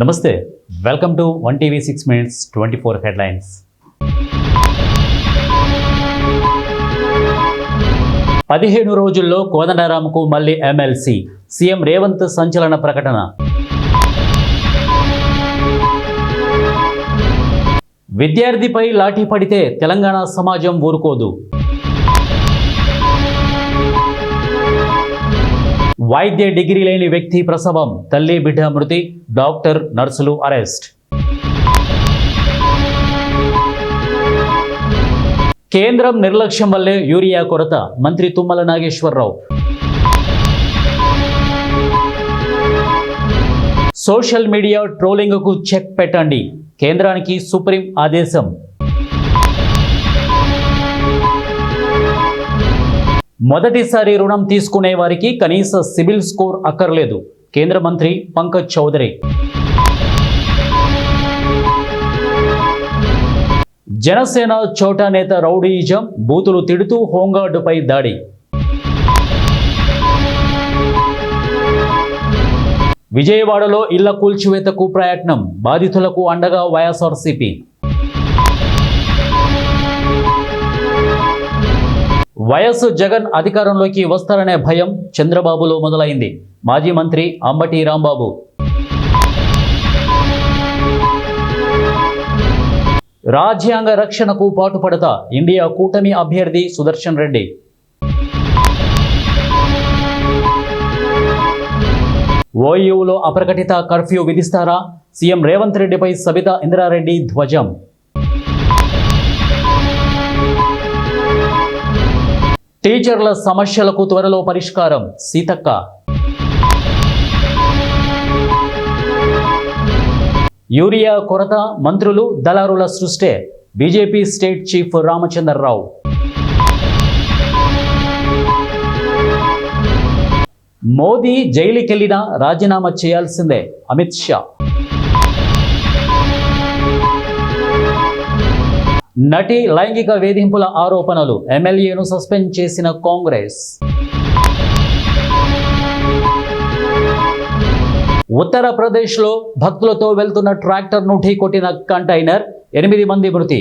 నమస్తే, welcome to 1TV 6 Minutes 24 headlines. 15 రోజుల్లో కోదండరాంకు మళ్లీ ఎమ్మెల్సీ, సీఎం రేవంత్ సంచలన ప్రకటన. విద్యార్థిపై లాఠీ పడితే తెలంగాణ సమాజం ఊరుకోదు. వైద్య డిగ్రీ లేని వ్యక్తి ప్రసవం, తల్లి బిడ్డ మృతి, డాక్టర్ నర్సులు అరెస్ట్. కేంద్రం నిర్లక్ష్యం వల్లే యూరియా కొరత, మంత్రి తుమ్మల నాగేశ్వరరావు. సోషల్ మీడియా ట్రోలింగ్కు చెక్ పెట్టండి, కేంద్రానికి సుప్రీం ఆదేశం. మొదటిసారి రుణం తీసుకునే వారికి కనీస సిబిల్ స్కోర్ అక్కర్లేదు, కేంద్ర మంత్రి పంకజ్ చౌదరి. జనసేన చోటా నేత రౌడీయిజం, బూతులు తిడుతూ హోంగార్డుపై దాడి. విజయవాడలో ఇళ్ల కూల్చివేతకు ప్రయత్నం, బాధితులకు అండగా వైఎస్ఆర్సీపీ. వైఎస్ జగన్ అధికారంలోకి వస్తారనే భయం చంద్రబాబులో మొదలైంది, మాజీ మంత్రి అంబటి రాంబాబు. రాజ్యాంగ రక్షణకు పాటుపడతా, ఇండియా కూటమి అభ్యర్థి సుదర్శన్ రెడ్డి. ఓయూలో అప్రకటిత కర్ఫ్యూ విధిస్తారా, సీఎం రేవంత్ రెడ్డిపై సబితా ఇంద్రారెడ్డి ధ్వజం. టీచర్ల సమస్యలకు త్వరలో పరిష్కారం, సీతక్క. యూరియా కొరత, మంత్రులు దళారుల సృష్టే, BJP state chief Ramachandrarao. Modi జైలుకెళ్లినా రాజీనామా చేయాల్సిందే, అమిత్ షా. నటి లైంగిక వేధింపుల ఆరోపణలు, ఎమ్మెల్యేను సస్పెండ్ చేసిన కాంగ్రెస్. ఉత్తరప్రదేశ్లో భక్తులతో వెళ్తున్న ట్రాక్టర్ను ఢీకొట్టిన కంటైనర్, 8 మంది మృతి.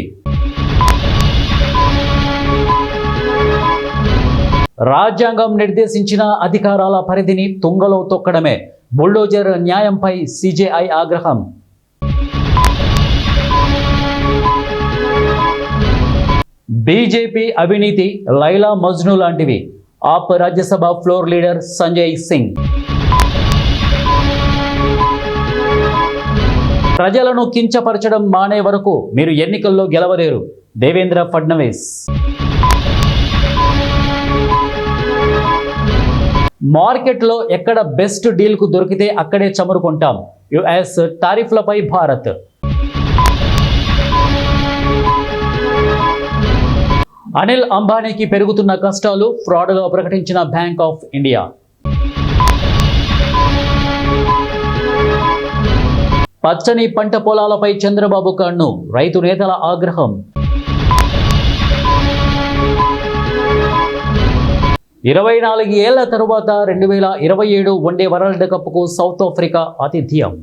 రాజ్యాంగం నిర్దేశించిన అధికారాల పరిధిని తుంగలో తొక్కడమే, బుల్డోజర్ న్యాయంపై సిజేఐ ఆగ్రహం. బీజేపీ అవినీతి లైలా మజ్ను లాంటివి, ఆప్ రాజ్యసభ ఫ్లోర్ లీడర్ సంజయ్ సింగ్. ప్రజలను కించపరచడం మానే వరకు మీరు ఎన్నికల్లో గెలవలేరు, దేవేంద్ర ఫడ్నవీస్. మార్కెట్లో ఎక్కడ బెస్ట్ డీల్కు దొరికితే అక్కడే చమురుకుంటాం, యుఎస్ టారిఫ్లపై భారత్. అనిల్ అంబానీకి పెరుగుతున్న కష్టాలు, ఫ్రాడ్గా ప్రకటించిన బ్యాంక్ ఆఫ్ ఇండియా. పచ్చని పంట పొలాలపై చంద్రబాబు కన్ను, రైతు నేతల ఆగ్రహం. 24 ఏళ్ల తరువాత 2027 వన్డే వరల్డ్ కప్కు సౌత్ ఆఫ్రికా ఆతిథ్యం.